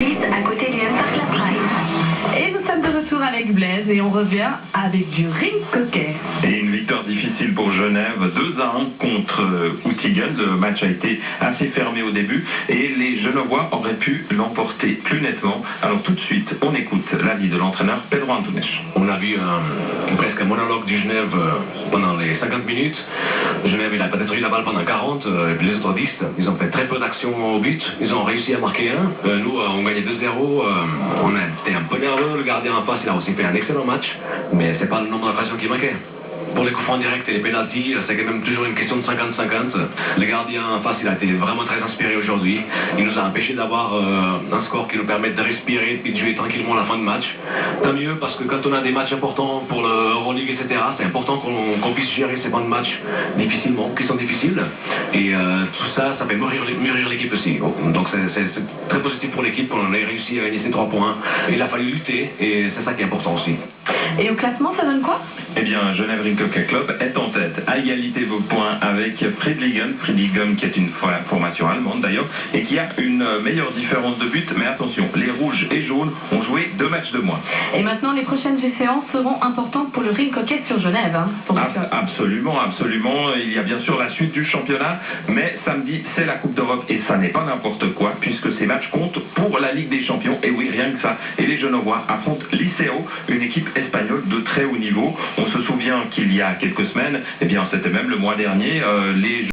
À côté du M-Park-la-Praille. Et nous sommes de retour avec Blaise et on revient avec du ring coquet. Et une victoire difficile pour Genève, 2-1 contre Outigen. Le match a été assez fermé au début et les Genevois auraient pu l'emporter plus nettement. Alors tout de suite, on écoute l'avis de l'entraîneur Pedro Antunes. On a vu presque un monologue du Genève pendant les 50 minutes. Genève, il a peut-être eu la balle pendant 40, et puis les autres 10. Ils ont fait très peu d'actions au but. Ils ont réussi à marquer un. Nous, on gagnait 2-0. On a été un peu nerveux. Le gardien en face, il a aussi fait un excellent match. Mais c'est pas le nombre d'occasions qui manquait. Pour les coups francs directs et les pénaltys, c'est quand même toujours une question de 50-50. Le gardien en face, il a été vraiment très inspiré aujourd'hui. Il nous a empêché d'avoir un score qui nous permette de respirer et de jouer tranquillement la fin de match. Tant mieux, parce que quand on a des matchs importants pour le Euroleague, etc., c'est important qu'on puisse gérer ces fins de match difficilement, qui sont difficiles. Et tout ça, ça fait mûrir l'équipe aussi. Donc c'est très positif pour l'équipe. On a réussi à gagner ces 3 points. Il a fallu lutter et c'est ça qui est important aussi. Et au classement, ça donne quoi? Eh bien, Genève Ring Coquet Club est en tête, à égalité vos points avec Friedligen qui est une formation allemande d'ailleurs, et qui a une meilleure différence de but. Mais attention, les rouges et jaunes ont joué 2 matchs de moins. Et maintenant, les prochaines séances seront importantes pour le ring coquet sur Genève. Absolument, absolument. Il y a bien sûr la suite du championnat, mais samedi, c'est la Coupe d'Europe, et ça n'est pas n'importe quoi, puisque ces matchs comptent pour la Ligue des Champions. Et oui, rien que ça. Et les Genevois affrontent Liceo, une équipe espagnole de très haut niveau. On se souvient qu'il y a quelques semaines, eh bien c'était même le mois dernier, les